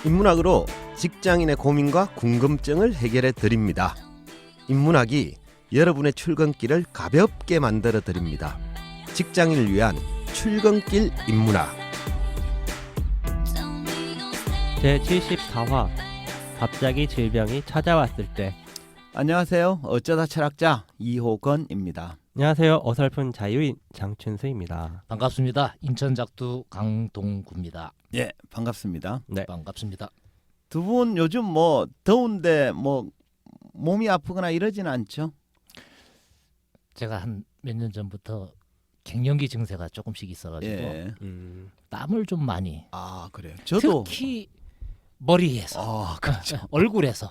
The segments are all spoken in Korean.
인문학으로 직장인의 고민과 궁금증을 해결해 드립니다. 인문학이 여러분의 출근길을 가볍게 만들어 드립니다. 직장인을 위한 출근길 인문학. 제74화 갑자기 질병이 찾아왔을 때. 안녕하세요. 어쩌다 철학자 이호건입니다. 안녕하세요. 어설픈 자유인 장춘수입니다. 반갑습니다. 인천 작두 강동구입니다. 예, 반갑습니다. 네. 반갑습니다. 두 분 요즘 뭐 더운데 뭐 몸이 아프거나 이러진 않죠? 제가 한 몇 년 전부터 갱년기 증세가 조금씩 있어가지고 예. 땀을 좀 많이. 아, 그래요. 저도 특히 머리에서, 그렇죠. 얼굴에서.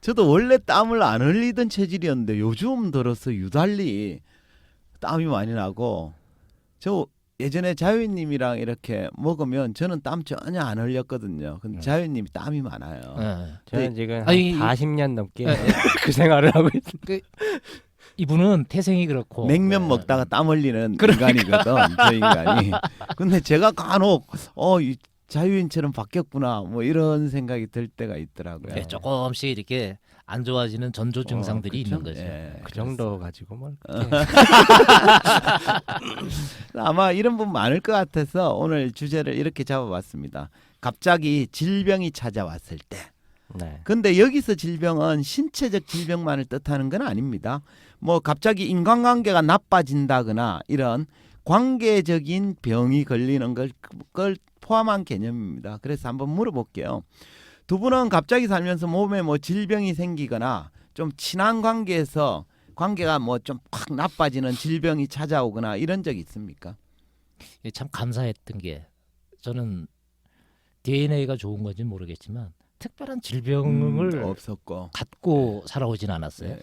저도 원래 땀을 안 흘리던 체질이었는데 요즘 들어서 유달리 땀이 많이 나고, 저 예전에 자유님이랑 이렇게 먹으면 저는 땀 전혀 안 흘렸거든요. 근데 자유님이 땀이 많아요. 저는 지금 한 아니, 40년 넘게 예, 그 생활을 하고 있습니다. 이분은 태생이 그렇고 냉면 네. 먹다가 땀 흘리는 그러니까. 인간이거든, 저 인간이. 근데 제가 간혹 이 자유인처럼 바뀌었구나 뭐 이런 생각이 들 때가 있더라고요. 네, 조금씩 이렇게 안 좋아지는 전조 증상들이 그쵸? 있는 거죠. 예, 그 정도 가지고 뭐 아마 이런 분 많을 것 같아서 오늘 주제를 이렇게 잡아봤습니다. 갑자기 질병이 찾아왔을 때. 네. 근데 여기서 질병은 신체적 질병만을 뜻하는 건 아닙니다. 뭐 갑자기 인간관계가 나빠진다거나 이런 관계적인 병이 걸리는 걸 포함한 개념입니다. 그래서 한번 물어볼게요. 두 분은 갑자기 살면서 몸에 뭐 질병이 생기거나 좀 친한 관계에서 관계가 뭐 좀 확 나빠지는 질병이 찾아오거나 이런 적 있습니까? 이게 참 감사했던 게 저는 DNA가 좋은 건지 모르겠지만 특별한 질병을 없었고 갖고 살아오진 않았어요. 예.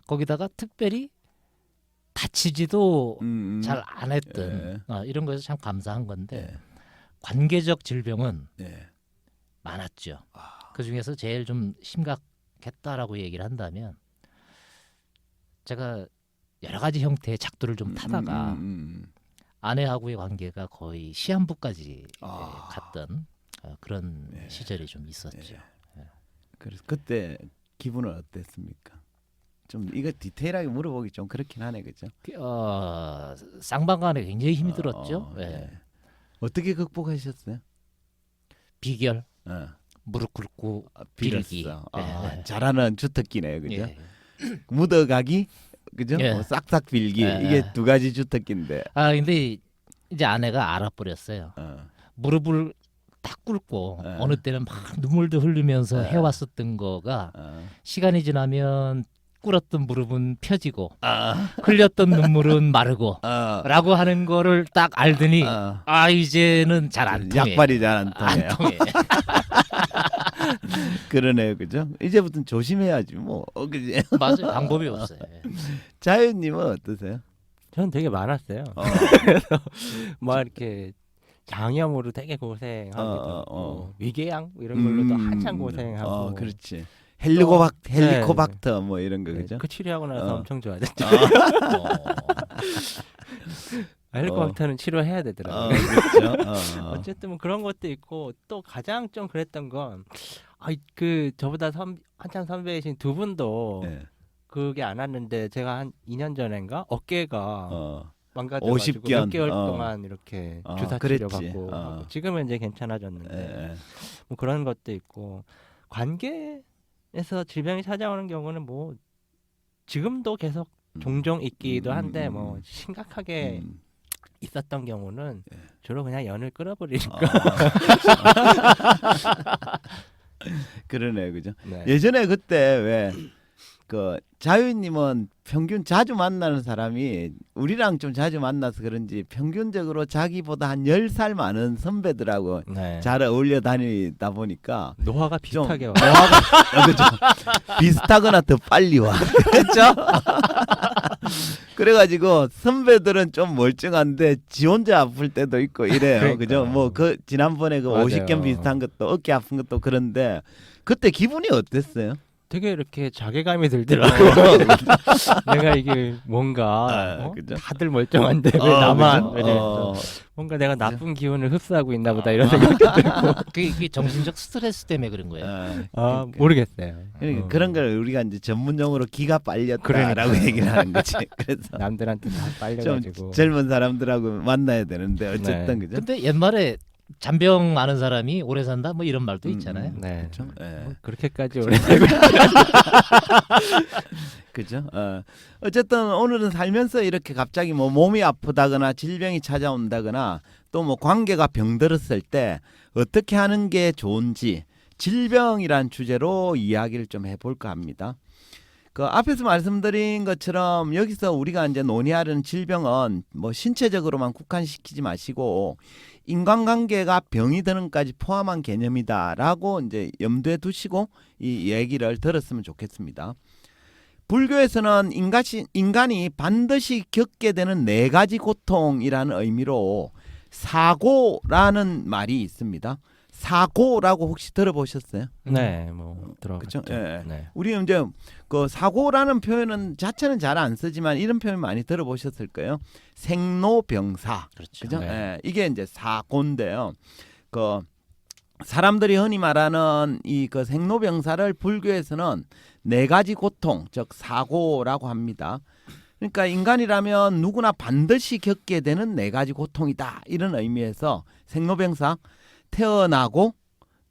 거기다가 특별히 다치지도 음, 잘 안 했던 이런 거에서 참 감사한 건데 예. 관계적 질병은 예. 많았죠. 아, 그 중에서 제일 좀 심각했다라고 얘기를 한다면 제가 여러 가지 형태의 작두를 좀 타다가 아내하고의 관계가 거의 시한부까지 아. 갔던 그런 예. 시절이 좀 있었죠. 그래서 그때 기분은 어땠습니까? 좀 이거 디테일하게 물어보기 좀 그렇긴 하네, 그죠? 쌍방간에 굉장히 힘이 들었죠. 예. 예. 어떻게 극복하셨어요? 비결, 어. 무릎 꿇고 빌었어. 빌기. 예. 잘하는 주특기네요, 그죠? 예. 묻어가기, 그죠? 예. 뭐 싹싹 빌기 예. 이게 두 가지 주특기인데. 근데 이제 아내가 알아버렸어요. 무릎을 딱 꿇고 예. 어느 때는 막 눈물도 흘리면서 예. 해왔었던 거가 시간이 지나면 꿇었던 무릎은 펴지고 아. 흘렸던 눈물은 마르고 라고 하는 거를 딱 알더니 이제는 잘 안 통해. 약발이 잘 안 통해요. 안 통해. 그러네요, 그죠? 이제부터는 조심해야지 뭐. 그지? 맞아요. 방법이 없어요. 자연님은 어떠세요? 저는 되게 많았어요. 어. 그래서 뭐 이렇게 장염으로 되게 고생하기도 하고 위궤양 이런 걸로도 한참 고생하고. 그렇지. 네. 헬리코박터 뭐 이런 거, 네, 그죠? 그 치료하고 나서 엄청 좋아졌죠. 헬리콥터는 치료해야 되더라고요. 그렇죠. 어쨌든 뭐 그런 것도 있고 또 가장 좀 그랬던 건 그 저보다 한참 선배이신 두 분도 네. 그게 안 왔는데 제가 한 2년 전인가 어깨가 망가져가지고 50견. 몇 개월 동안 이렇게 주사 치료 그랬지. 받고 지금은 이제 괜찮아졌는데 뭐 그런 것도 있고 관계에서 질병이 찾아오는 경우는 뭐 지금도 계속 종종 있기도 한데 뭐 심각하게 있었던 경우는 주로 그냥 연을 끌어버리니까. 그러네, 그죠? 네. 예전에 그때 왜 그 자유님은 평균 자주 만나는 사람이 우리랑 좀 자주 만나서 그런지 평균적으로 자기보다 한 10살 많은 선배들하고 네. 잘 어울려 다니다 보니까 노화가 좀 비슷하게 와. 그죠? 비슷하거나 더 빨리 와. 그렇죠? 그래가지고 선배들은 좀 멀쩡한데 지 혼자 아플 때도 있고 이래요. 그러니까. 그죠? 뭐 그 지난번에 그 맞아요. 50견 비슷한 것도 어깨 아픈 것도 그런데 그때 기분이 어땠어요? 되게 이렇게 자괴감이 들더라고. 내가 이게 뭔가 그죠? 다들 멀쩡한데 왜 나만 그죠? 이러면서 뭔가 내가 나쁜 기운을 흡수하고 있나 보다 이런 생각이 들고. 그게 정신적 스트레스 때문에 그런 거예요. 아 모르겠어요. 그러니까 그런 걸 우리가 이제 전문용어로 기가 빨렸다라고 그러니까요. 얘기를 하는 거지. 그래서 남들한테 다 좀 빨려가지고. 젊은 사람들하고 만나야 되는데 어쨌든 그죠? 근데 옛말에 잔병 많은 사람이 오래 산다 뭐 이런 말도 있잖아요. 네. 그렇죠? 예. 뭐 그렇게까지 오래 살고 그죠? 어쨌든 오늘은 살면서 이렇게 갑자기 뭐 몸이 아프다거나 질병이 찾아온다거나 또 뭐 관계가 병들었을 때 어떻게 하는 게 좋은지 질병이란 주제로 이야기를 좀 해볼까 합니다. 그 앞에서 말씀드린 것처럼 여기서 우리가 이제 논의하려는 질병은 뭐 신체적으로만 국한시키지 마시고 인간관계가 병이 되는까지 포함한 개념이다라고 이제 염두에 두시고 이 얘기를 들었으면 좋겠습니다. 불교에서는 인간이 반드시 겪게 되는 4가지 고통이라는 의미로 사고라는 말이 있습니다. 사고라고 혹시 들어보셨어요? 네, 뭐 들어봤죠. 그쵸? 예. 네. 우리 이제 그 사고라는 표현은 자체는 잘 안 쓰지만 이런 표현 많이 들어보셨을 거예요. 생로병사. 그렇죠. 그죠? 네. 예, 이게 이제 사고인데요. 그 사람들이 흔히 말하는 이 그 생로병사를 불교에서는 4가지 고통, 즉 사고라고 합니다. 그러니까 인간이라면 누구나 반드시 겪게 되는 4가지 고통이다. 이런 의미에서 생로병사, 태어나고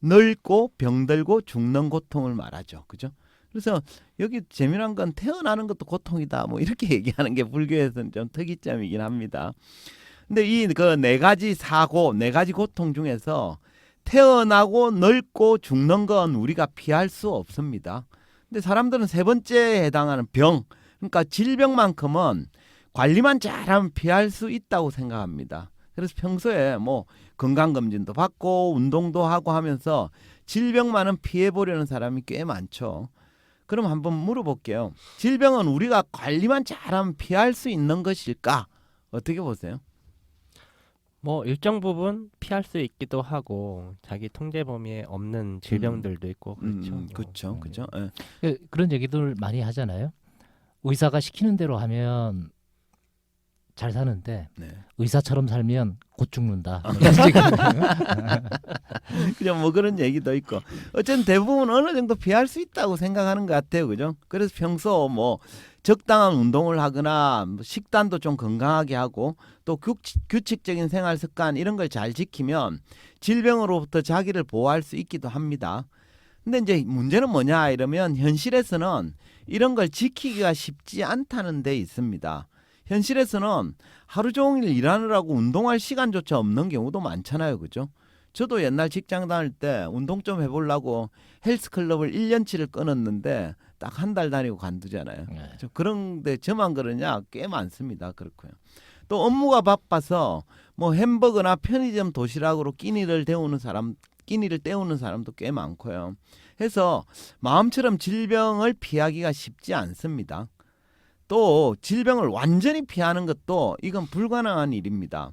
늙고 병들고 죽는 고통을 말하죠. 그죠? 그래서 여기 재미난 건 태어나는 것도 고통이다. 뭐 이렇게 얘기하는 게 불교에서는 좀 특이점이긴 합니다. 근데 이 그 4가지 사고, 4가지 고통 중에서 태어나고 늙고 죽는 건 우리가 피할 수 없습니다. 근데 사람들은 3번째에 해당하는 병, 그러니까 질병만큼은 관리만 잘하면 피할 수 있다고 생각합니다. 그래서 평소에 뭐 건강검진도 받고 운동도 하고 하면서 질병만은 피해보려는 사람이 꽤 많죠. 그럼 한번 물어볼게요. 질병은 우리가 관리만 잘하면 피할 수 있는 것일까? 어떻게 보세요? 뭐 일정 부분 피할 수 있기도 하고 자기 통제 범위에 없는 질병들도 있고 그렇죠. 뭐. 그렇죠. 그렇죠. 그런 얘기들 많이 하잖아요. 의사가 시키는 대로 하면 잘 사는데 네. 의사처럼 살면 곧 죽는다. 그냥 뭐 그런 얘기도 있고 어쨌든 대부분 어느 정도 피할 수 있다고 생각하는 것 같아요. 그죠? 그래서 평소 뭐 적당한 운동을 하거나 뭐 식단도 좀 건강하게 하고 또 규칙적인 생활 습관 이런 걸 잘 지키면 질병으로부터 자기를 보호할 수 있기도 합니다. 근데 이제 문제는 뭐냐 이러면 현실에서는 이런 걸 지키기가 쉽지 않다는 데 있습니다. 현실에서는 하루 종일 일하느라고 운동할 시간조차 없는 경우도 많잖아요. 그죠? 저도 옛날 직장 다닐 때 운동 좀 해보려고 헬스클럽을 1년치를 끊었는데 딱 한 달 다니고 관두잖아요. 네. 그렇죠? 그런데 저만 그러냐? 꽤 많습니다. 그렇고요. 또 업무가 바빠서 뭐 햄버거나 편의점 도시락으로 끼니를 때우는 사람도 꽤 많고요. 해서 마음처럼 질병을 피하기가 쉽지 않습니다. 또 질병을 완전히 피하는 것도 이건 불가능한 일입니다.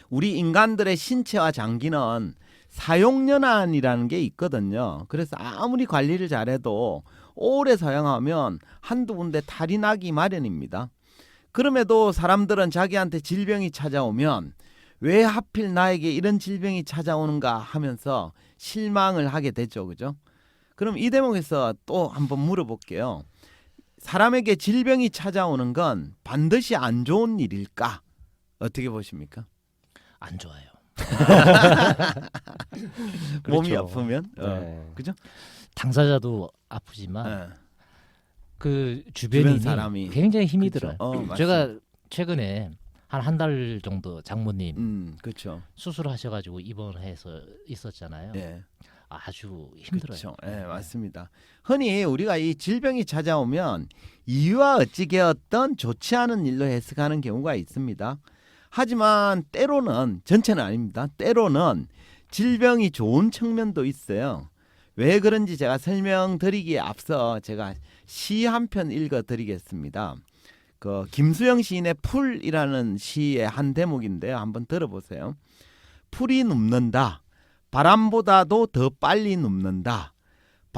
우리 인간들의 신체와 장기는 사용연한이라는 게 있거든요. 그래서 아무리 관리를 잘해도 오래 사용하면 한두 군데 탈이 나기 마련입니다. 그럼에도 사람들은 자기한테 질병이 찾아오면 왜 하필 나에게 이런 질병이 찾아오는가 하면서 실망을 하게 되죠. 그죠? 그럼 이 대목에서 또 한번 물어볼게요. 사람에게 질병이 찾아오는 건 반드시 안 좋은 일일까? 어떻게 보십니까? 안 좋아요. 몸이 그렇죠. 아프면 네. 그죠? 당사자도 아프지만 네. 그 주변 주변인이 사람이. 굉장히 힘이 그렇죠. 들어요. 맞습니다. 제가 최근에 한 달 정도 장모님 그렇죠. 수술하셔가지고 입원해서 있었잖아요. 예. 아주 힘들어요. 그렇죠. 예, 맞습니다. 흔히 우리가 이 질병이 찾아오면 이유와 어찌되었던 좋지 않은 일로 해석하는 경우가 있습니다. 하지만 때로는 전체는 아닙니다. 때로는 질병이 좋은 측면도 있어요. 왜 그런지 제가 설명드리기에 앞서 제가 시 한 편 읽어드리겠습니다. 그 김수영 시인의 풀이라는 시의 한 대목인데요. 한번 들어보세요. 풀이 눕는다. 바람보다도 더 빨리 눕는다.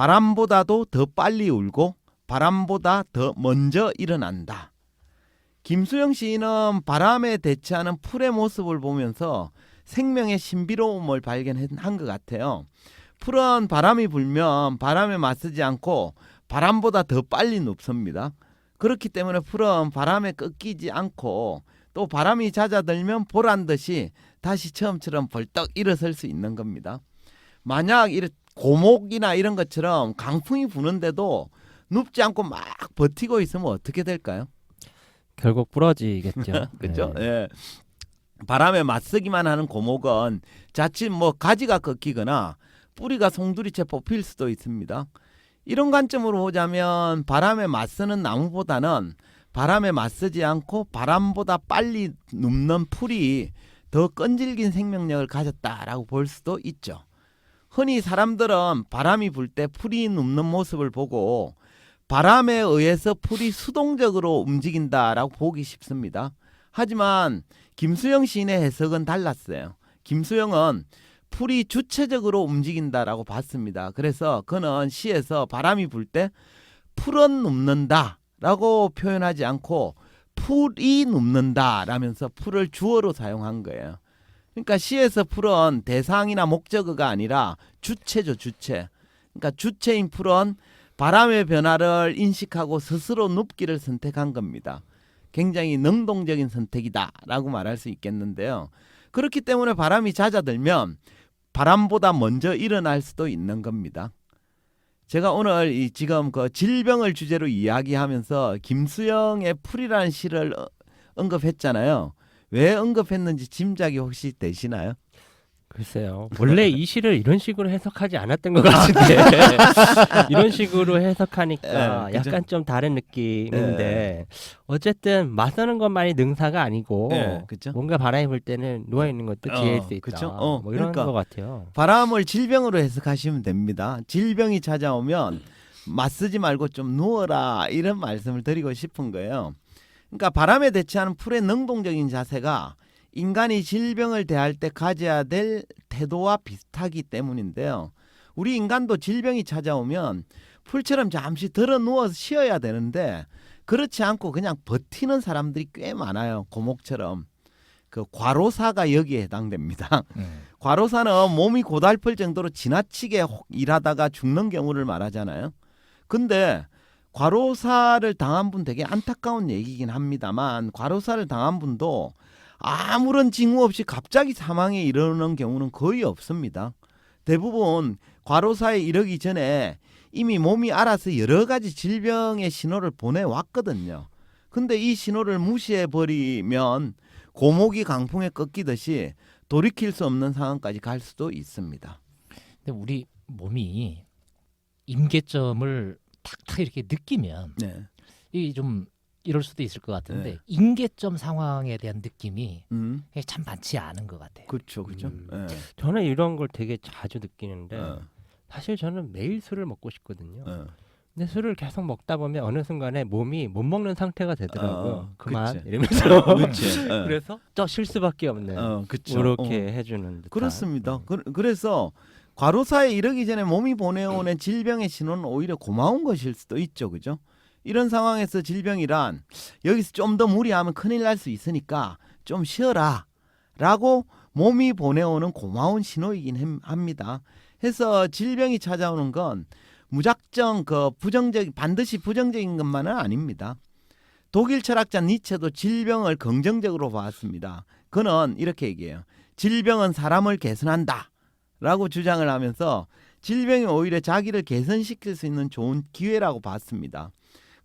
바람보다도 더 빨리 울고 바람보다 더 먼저 일어난다. 김수영 시인은 바람에 대체하는 풀의 모습을 보면서 생명의 신비로움을 발견한 것 같아요. 풀은 바람이 불면 바람에 맞서지 않고 바람보다 더 빨리 눕습니다. 그렇기 때문에 풀은 바람에 꺾이지 않고 또 바람이 잦아들면 보란 듯이 다시 처음처럼 벌떡 일어설 수 있는 겁니다. 만약 고목이나 이런 것처럼 강풍이 부는데도 눕지 않고 막 버티고 있으면 어떻게 될까요? 결국 부러지겠죠. 그렇죠? 네. 예. 바람에 맞서기만 하는 고목은 자칫 뭐 가지가 꺾이거나 뿌리가 송두리째 뽑힐 수도 있습니다. 이런 관점으로 보자면 바람에 맞서는 나무보다는 바람에 맞서지 않고 바람보다 빨리 눕는 풀이 더 끈질긴 생명력을 가졌다라고 볼 수도 있죠. 흔히 사람들은 바람이 불 때 풀이 눕는 모습을 보고 바람에 의해서 풀이 수동적으로 움직인다라고 보기 쉽습니다. 하지만 김수영 시인의 해석은 달랐어요. 김수영은 풀이 주체적으로 움직인다라고 봤습니다. 그래서 그는 시에서 바람이 불 때 풀은 눕는다라고 표현하지 않고 풀이 눕는다라면서 풀을 주어로 사용한 거예요. 그러니까 시에서 풀은 대상이나 목적어가 아니라 주체죠, 주체. 그러니까 주체인 풀은 바람의 변화를 인식하고 스스로 눕기를 선택한 겁니다. 굉장히 능동적인 선택이다라고 말할 수 있겠는데요. 그렇기 때문에 바람이 잦아들면 바람보다 먼저 일어날 수도 있는 겁니다. 제가 오늘 지금 그 질병을 주제로 이야기하면서 김수영의 풀이라는 시를 언급했잖아요. 왜 언급했는지 짐작이 혹시 되시나요? 글쎄요. 원래 이 시를 이런 식으로 해석하지 않았던 것 같은데 이런 식으로 해석하니까 네, 그죠? 약간 좀 다른 느낌인데 어쨌든 맞서는 것만이 능사가 아니고 네, 그죠? 뭔가 바람이 불 때는 누워 있는 것도 지혜일 수 있다. 그쵸? 뭐 이런 그러니까 것 같아요. 바람을 질병으로 해석하시면 됩니다. 질병이 찾아오면 맞서지 말고 좀 누워라 이런 말씀을 드리고 싶은 거예요. 그러니까 바람에 대처하는 풀의 능동적인 자세가 인간이 질병을 대할 때 가져야 될 태도와 비슷하기 때문인데요. 우리 인간도 질병이 찾아오면 풀처럼 잠시 들어 누워서 쉬어야 되는데 그렇지 않고 그냥 버티는 사람들이 꽤 많아요. 고목처럼. 그 과로사가 여기에 해당됩니다. 과로사는 몸이 고달플 정도로 지나치게 일하다가 죽는 경우를 말하잖아요. 근데 과로사를 당한 분 되게 안타까운 얘기긴 합니다만 과로사를 당한 분도 아무런 징후 없이 갑자기 사망에 이르는 경우는 거의 없습니다. 대부분 과로사에 이르기 전에 이미 몸이 알아서 여러 가지 질병의 신호를 보내왔거든요. 근데 이 신호를 무시해버리면 고목이 강풍에 꺾이듯이 돌이킬 수 없는 상황까지 갈 수도 있습니다. 근데 우리 몸이 임계점을 탁탁 이렇게 느끼면 네. 이 좀 이럴 수도 있을 것 같은데 네. 임계점 상황에 대한 느낌이 참 많지 않은 것 같아요. 그렇죠, 그렇죠. 네. 저는 이런 걸 되게 자주 느끼는데 네. 사실 저는 매일 술을 먹고 싶거든요. 네. 근데 술을 계속 먹다 보면 어느 순간에 몸이 못 먹는 상태가 되더라고요. 그만 그치. 이러면서 그렇지. 그래서 더 쉴 수밖에 없는 그렇죠. 이렇게 해주는 듯한. 그렇습니다. 그래서 과로사에 이르기 전에 몸이 보내오는 질병의 신호는 오히려 고마운 것일 수도 있죠, 그죠? 이런 상황에서 질병이란 여기서 좀 더 무리하면 큰일 날 수 있으니까 좀 쉬어라라고 몸이 보내오는 고마운 신호이긴 합니다. 해서 질병이 찾아오는 건 무작정 반드시 부정적인 것만은 아닙니다. 독일 철학자 니체도 질병을 긍정적으로 봤습니다. 그는 이렇게 얘기해요. 질병은 사람을 개선한다 라고 주장을 하면서 질병이 오히려 자기를 개선시킬 수 있는 좋은 기회라고 봤습니다.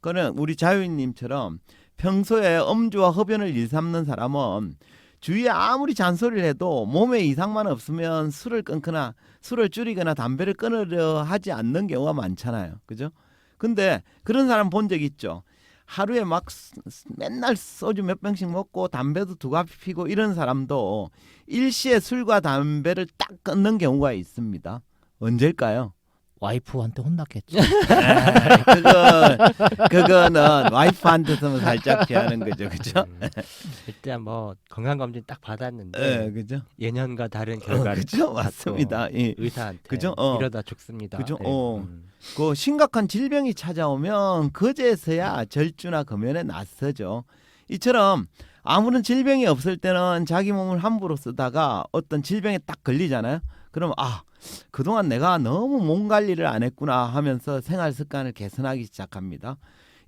그는 우리 자유인님처럼 평소에 음주와 흡연을 일삼는 사람은 주위에 아무리 잔소리를 해도 몸에 이상만 없으면 술을 끊거나 술을 줄이거나 담배를 끊으려 하지 않는 경우가 많잖아요. 그죠? 근데 그런 사람 본 적 있죠? 하루에 막 맨날 소주 몇 병씩 먹고 담배도 2갑 피고 이런 사람도 일시에 술과 담배를 딱 끊는 경우가 있습니다. 언제일까요? 와이프한테 혼났겠죠. 그거는 와이프한테서는 살짝 피하는 거죠, 그죠? 일단 뭐 건강 검진 딱 예, 받았는데 그죠? 예년과 다른 결과를 그죠, 받고 맞습니다. 이, 의사한테 그죠? 이러다 죽습니다. 그죠? 네. 그 심각한 질병이 찾아오면 그제서야 절주나 금연에 나서죠. 이처럼 아무런 질병이 없을 때는 자기 몸을 함부로 쓰다가 어떤 질병에 딱 걸리잖아요. 그럼 그동안 내가 너무 몸 관리를 안 했구나 하면서 생활 습관을 개선하기 시작합니다.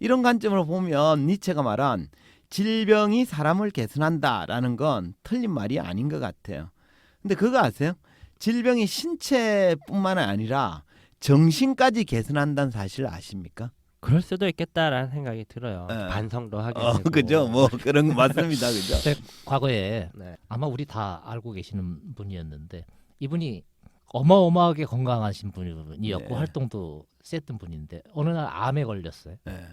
이런 관점으로 보면 니체가 말한 질병이 사람을 개선한다라는 건 틀린 말이 아닌 것 같아요. 근데 그거 아세요? 질병이 신체뿐만 아니라 정신까지 개선한다는 사실 아십니까? 그럴 수도 있겠다라는 생각이 들어요. 예. 반성도 하게 되고. 그죠? 뭐 그런 거 맞습니다, 그죠? 과거에 네. 아마 우리 다 알고 계시는 분이었는데 이분이 어마어마하게 건강하신 분이었고 네. 활동도 셌던 분인데 어느 날 암에 걸렸어요. 네.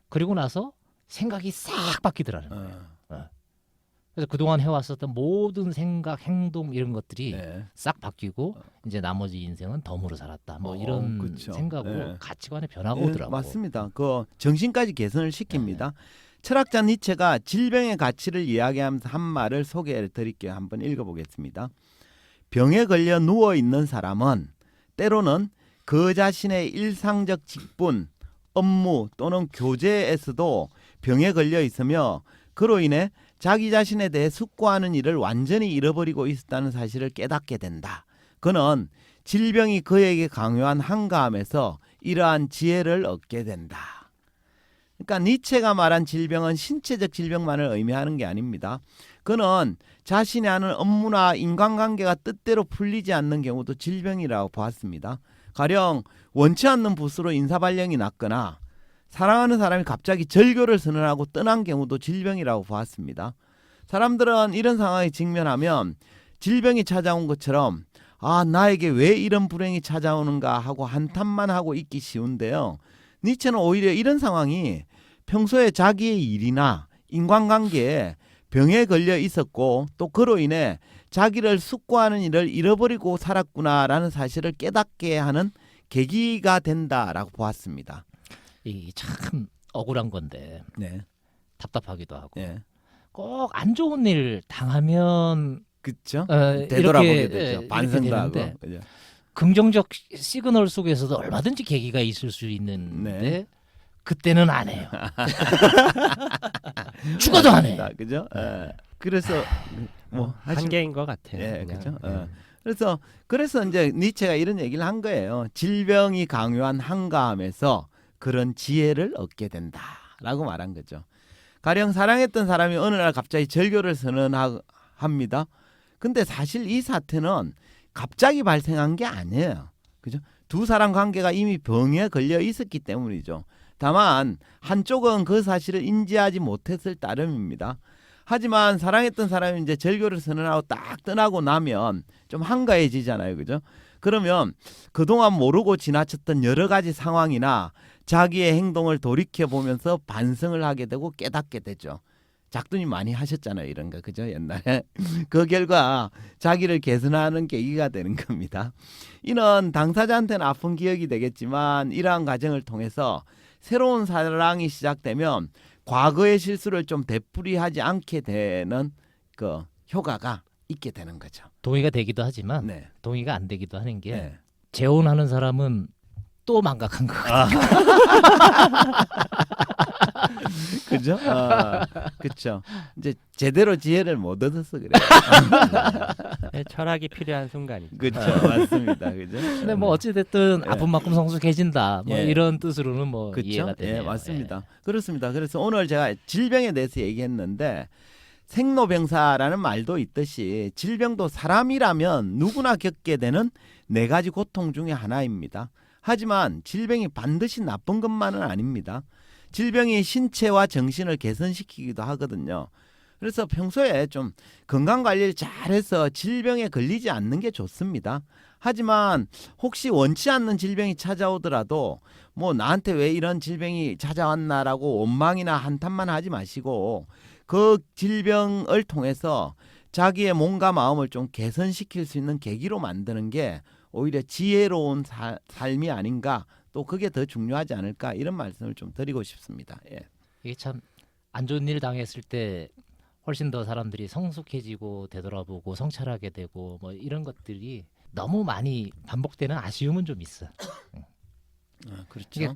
그리고 나서 생각이 싹 바뀌더라는 어, 거예요. 그래서 그동안 해왔었던 모든 생각, 행동 이런 것들이 네. 싹 바뀌고 이제 나머지 인생은 덤으로 살았다. 뭐 이런 그쵸. 생각으로 네. 가치관의 변화가 예, 오더라고요. 맞습니다. 그 정신까지 개선을 시킵니다. 철학자 니체가 질병의 가치를 이야기하면서 한 말을 소개해 드릴게요. 한번 읽어보겠습니다. 병에 걸려 누워 있는 사람은 때로는 그 자신의 일상적 직분, 업무 또는 교제에서도 병에 걸려 있으며 그로 인해 자기 자신에 대해 숙고하는 일을 완전히 잃어버리고 있었다는 사실을 깨닫게 된다. 그는 질병이 그에게 강요한 한가함에서 이러한 지혜를 얻게 된다. 그러니까 니체가 말한 질병은 신체적 질병만을 의미하는 게 아닙니다. 그는 자신이 하는 업무나 인간관계가 뜻대로 풀리지 않는 경우도 질병이라고 보았습니다. 가령 원치 않는 부수로 인사발령이 났거나 사랑하는 사람이 갑자기 절교를 선언하고 떠난 경우도 질병이라고 보았습니다. 사람들은 이런 상황에 직면하면 질병이 찾아온 것처럼 나에게 왜 이런 불행이 찾아오는가 하고 한탄만 하고 있기 쉬운데요. 니체는 오히려 이런 상황이 평소에 자기의 일이나 인간관계에 병에 걸려 있었고 또 그로 인해 자기를 숙고하는 일을 잃어버리고 살았구나라는 사실을 깨닫게 하는 계기가 된다라고 보았습니다. 이 참 억울한 건데 네. 답답하기도 하고 네. 꼭 안 좋은 일 당하면 그렇죠. 이렇게, 되돌아보게 되죠. 이렇게 반성도 하고. 되는데 그죠? 긍정적 시그널 속에서도 얼마든지 계기가 있을 수 있는데 네. 그때는 안 해요. 죽어도 안 해. 그죠? 그래서 뭐 한계인 것 같아요. 예, 그냥. 그죠? 예. 그래서 이제 니체가 이런 얘기를 한 거예요. 질병이 강요한 한가함에서 그런 지혜를 얻게 된다라고 말한 거죠. 가령 사랑했던 사람이 어느 날 갑자기 절교를 선언합니다. 근데 사실 이 사태는 갑자기 발생한 게 아니에요. 그죠? 두 사람 관계가 이미 병에 걸려 있었기 때문이죠. 다만 한쪽은 그 사실을 인지하지 못했을 따름입니다. 하지만 사랑했던 사람이 이제 절교를 선언하고 딱 떠나고 나면 좀 한가해지잖아요. 그죠? 그러면 그동안 모르고 지나쳤던 여러 가지 상황이나 자기의 행동을 돌이켜보면서 반성을 하게 되고 깨닫게 되죠. 작두님 많이 하셨잖아요. 이런 거. 그죠? 옛날에. 그 결과 자기를 개선하는 계기가 되는 겁니다. 이는 당사자한테는 아픈 기억이 되겠지만 이러한 과정을 통해서 새로운 사랑이 시작되면 과거의 실수를 좀 되풀이하지 않게 되는 그 효과가 있게 되는 거죠. 동의가 되기도 하지만 네. 동의가 안 되기도 하는 게 네. 재혼하는 사람은 또 망각한 것 같아요. 그죠? 그렇죠. 이제 제대로 지혜를 못 얻어서 그래요. 예, 철학이 필요한 순간이죠. 그렇죠. 맞습니다. 그죠? 근데 뭐 어찌 됐든 예. 아픈 만큼 성숙해진다. 뭐 예. 이런 뜻으로는 뭐 그렇죠. 이해가 되네요. 예, 맞습니다. 그렇습니다. 그래서 오늘 제가 질병에 대해서 얘기했는데 생로병사라는 말도 있듯이 질병도 사람이라면 누구나 겪게 되는 4가지 고통 중에 하나입니다. 하지만 질병이 반드시 나쁜 것만은 아닙니다. 질병이 신체와 정신을 개선시키기도 하거든요. 그래서 평소에 좀 건강관리를 잘해서 질병에 걸리지 않는 게 좋습니다. 하지만 혹시 원치 않는 질병이 찾아오더라도 뭐 나한테 왜 이런 질병이 찾아왔나라고 원망이나 한탄만 하지 마시고 그 질병을 통해서 자기의 몸과 마음을 좀 개선시킬 수 있는 계기로 만드는 게 오히려 지혜로운 삶이 아닌가, 또 그게 더 중요하지 않을까, 이런 말씀을 좀 드리고 싶습니다. 예. 이게 참 안 좋은 일 당했을 때 훨씬 더 사람들이 성숙해지고 되돌아보고 성찰하게 되고 뭐 이런 것들이 너무 많이 반복되는 아쉬움은 좀 있어. 그렇죠. 이게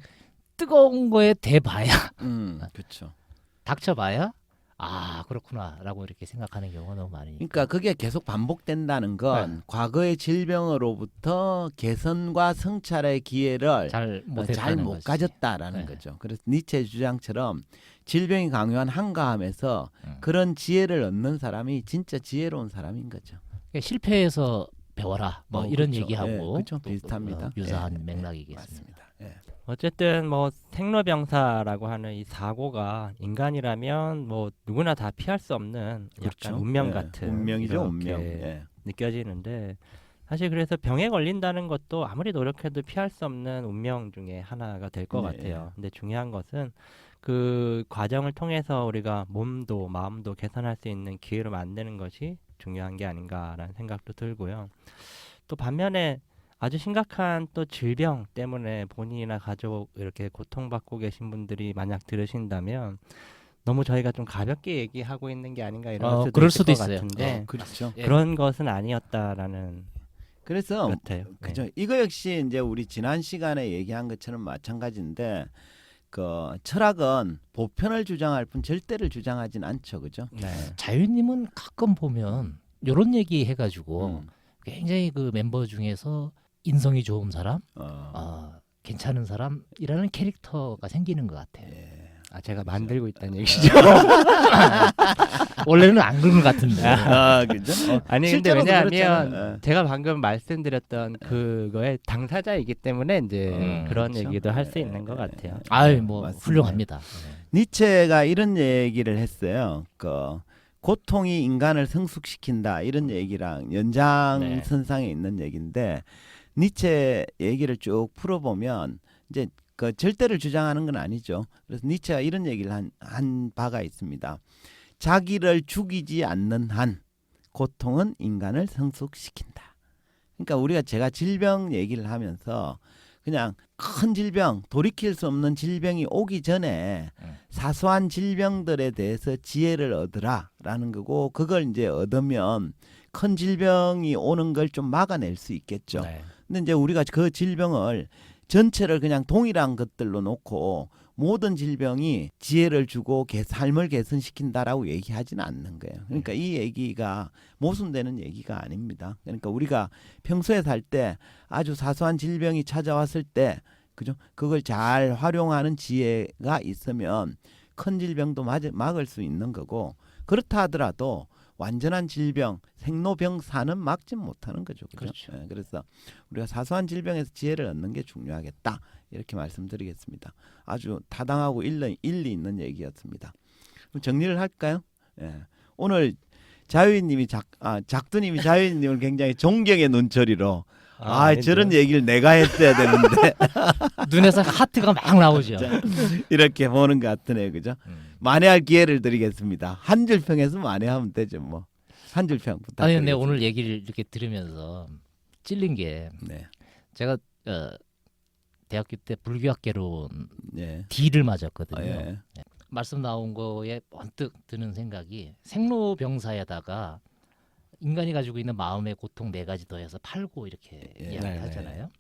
뜨거운 거에 대봐야 그렇죠. 닥쳐봐야 아 그렇구나라고 이렇게 생각하는 경우가 너무 많으니까. 그러니까 그게 계속 반복된다는 건 네. 과거의 질병으로부터 개선과 성찰의 기회를 잘 잘 못했다는 못 거지. 가졌다라는 네. 거죠. 그래서 니체의 주장처럼 질병이 강요한 한가함에서 음. 그런 지혜를 얻는 사람이 진짜 지혜로운 사람인 거죠. 그러니까 실패해서 배워라 뭐 이런 그렇죠. 얘기하고 예, 그렇죠. 또, 비슷합니다. 유사한 예, 맥락이겠습니다. 맞습니다. 예. 어쨌든 뭐 생로병사라고 하는 이 사고가 인간이라면 뭐 누구나 다 피할 수 없는 약간 그렇죠. 운명 예, 같은 운명이죠, 이렇게 운명. 예. 느껴지는데 사실 그래서 병에 걸린다는 것도 아무리 노력해도 피할 수 없는 운명 중에 하나가 될 것 네. 같아요. 근데 중요한 것은 그 과정을 통해서 우리가 몸도 마음도 개선할 수 있는 기회를 만드는 것이 중요한 게 아닌가라는 생각도 들고요. 또 반면에 아주 심각한 또 질병 때문에 본인이나 가족 이렇게 고통받고 계신 분들이 만약 들으신다면 너무 저희가 좀 가볍게 얘기하고 있는 게 아닌가 이런 수도 그럴 있을 수도 것 있어요. 같은데 그렇죠. 예. 그런 것은 아니었다라는 그래서 것 같아요. 그죠. 네. 이거 역시 이제 우리 지난 시간에 얘기한 것처럼 마찬가지인데 그 철학은 보편을 주장할 뿐 절대를 주장하진 않죠, 그죠? 네. 자유님은 가끔 보면 이런 얘기 해가지고 음. 굉장히 그 멤버 중에서 인성이 좋은 사람, 괜찮은 사람이라는 캐릭터가 생기는 것 같아요. 예. 아 제가 만들고 있다는 얘기죠. 원래는 안 그런 것 같은데. 그죠? 아니 근데 실제로도 왜냐하면 그렇잖아요. 제가 방금 말씀드렸던 그거의 당사자이기 때문에 이제 그런 그렇죠. 얘기도 할 수 예, 있는 것 같아요. 아유 뭐 맞습니다. 훌륭합니다. 니체가 이런 얘기를 했어요. 그 고통이 인간을 성숙시킨다 이런 얘기랑 연장선상에 있는 얘기인데 니체 얘기를 쭉 풀어보면 이제 그 절대를 주장하는 건 아니죠. 그래서 니체가 이런 얘기를 한 바가 있습니다. 자기를 죽이지 않는 한 고통은 인간을 성숙시킨다. 그러니까 제가 질병 얘기를 하면서 그냥 큰 질병, 돌이킬 수 없는 질병이 오기 전에 사소한 질병들에 대해서 지혜를 얻으라라는 거고, 그걸 이제 얻으면 큰 질병이 오는 걸 좀 막아낼 수 있겠죠. 네. 근데 이제 우리가 그 질병을 전체를 그냥 동일한 것들로 놓고 모든 질병이 지혜를 주고 삶을 개선시킨다라고 얘기하지는 않는 거예요. 그러니까 이 얘기가 모순되는 얘기가 아닙니다. 그러니까 우리가 평소에 살 때 아주 사소한 질병이 찾아왔을 때 그죠? 그걸 잘 활용하는 지혜가 있으면 큰 질병도 막을 수 있는 거고, 그렇다 하더라도 완전한 질병, 생로병사는 막지 못하는 거죠. 그렇죠? 예, 그래서 우리가 사소한 질병에서 지혜를 얻는 게 중요하겠다. 이렇게 말씀드리겠습니다. 아주 타당하고 일리 있는 얘기였습니다. 그럼 정리를 할까요? 예. 오늘 자유인님이 작두님이 자유인님을 굉장히 존경의 눈초리로 저런 얘기를 내가 했어야 되는데 눈에서 하트가 막 나오죠. 이렇게 보는 것 같으네요, 그죠? 만회할 기회를 드리겠습니다. 한 줄 평에서 만회하면 되죠, 뭐. 한 줄 평 부탁드리겠습니다. 아니 근데 오늘 얘기를 이렇게 들으면서 찔린 게 네, 제가 대학교 때 불교학개론 네, D를 맞았거든요. 예. 말씀 나온 거에 번뜩 드는 생각이 생로병사에다가 인간이 가지고 있는 마음의 고통 4가지 더해서 8고 이렇게 예, 이야기를 네네. 하잖아요.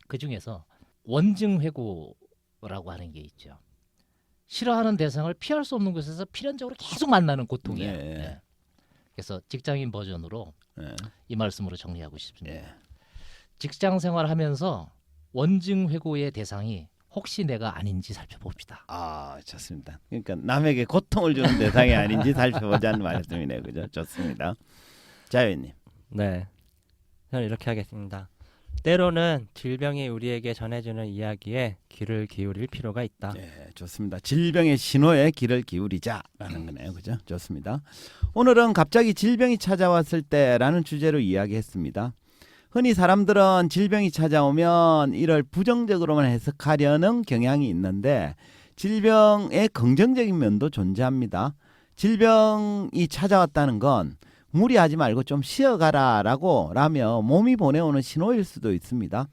그 중에서 원증회고라고 하는 게 있죠. 싫어하는 대상을 피할 수 없는 곳에서 필연적으로 계속 만나는 고통이에요. 네. 네. 그래서 직장인 버전으로 네. 이 말씀으로 정리하고 싶습니다. 예. 직장 생활하면서 원증회고의 대상이 혹시 내가 아닌지 살펴봅시다. 좋습니다. 그러니까 남에게 고통을 주는 대상이 아닌지 살펴보자는 말씀이네요, 그죠? 좋습니다. 자유님. 네. 저는 이렇게 하겠습니다. 때로는 질병이 우리에게 전해주는 이야기에 귀를 기울일 필요가 있다. 예, 좋습니다. 질병의 신호에 귀를 기울이자라는 거네요, 그죠? 좋습니다. 오늘은 갑자기 질병이 찾아왔을 때라는 주제로 이야기했습니다. 흔히 사람들은 질병이 찾아오면 이를 부정적으로만 해석하려는 경향이 있는데 질병의 긍정적인 면도 존재합니다. 질병이 찾아왔다는 건 무리하지 말고 좀 쉬어가라라고 라며 몸이 보내오는 신호일 수도 있습니다.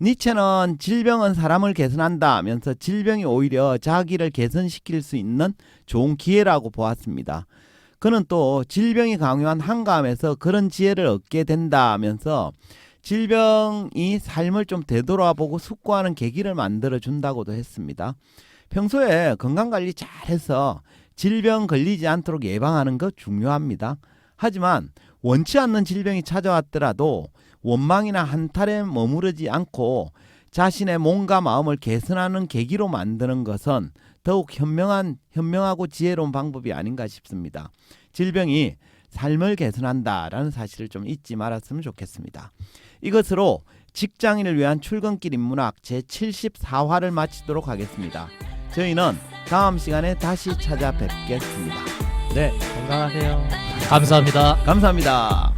니체는 질병은 사람을 개선한다 하면서 질병이 오히려 자기를 개선시킬 수 있는 좋은 기회라고 보았습니다. 그는 또 질병이 강요한 한가함에서 그런 지혜를 얻게 된다 하면서 질병이 삶을 좀 되돌아보고 숙고하는 계기를 만들어 준다고도 했습니다. 평소에 건강관리 잘해서 질병 걸리지 않도록 예방하는 것 중요합니다. 하지만 원치 않는 질병이 찾아왔더라도 원망이나 한탄에 머무르지 않고 자신의 몸과 마음을 개선하는 계기로 만드는 것은 더욱 현명하고 지혜로운 방법이 아닌가 싶습니다. 질병이 삶을 개선한다라는 사실을 좀 잊지 말았으면 좋겠습니다. 이것으로 직장인을 위한 출근길 인문학 제74화를 마치도록 하겠습니다. 저희는 다음 시간에 다시 찾아뵙겠습니다. 네, 건강하세요. 감사합니다. 감사합니다.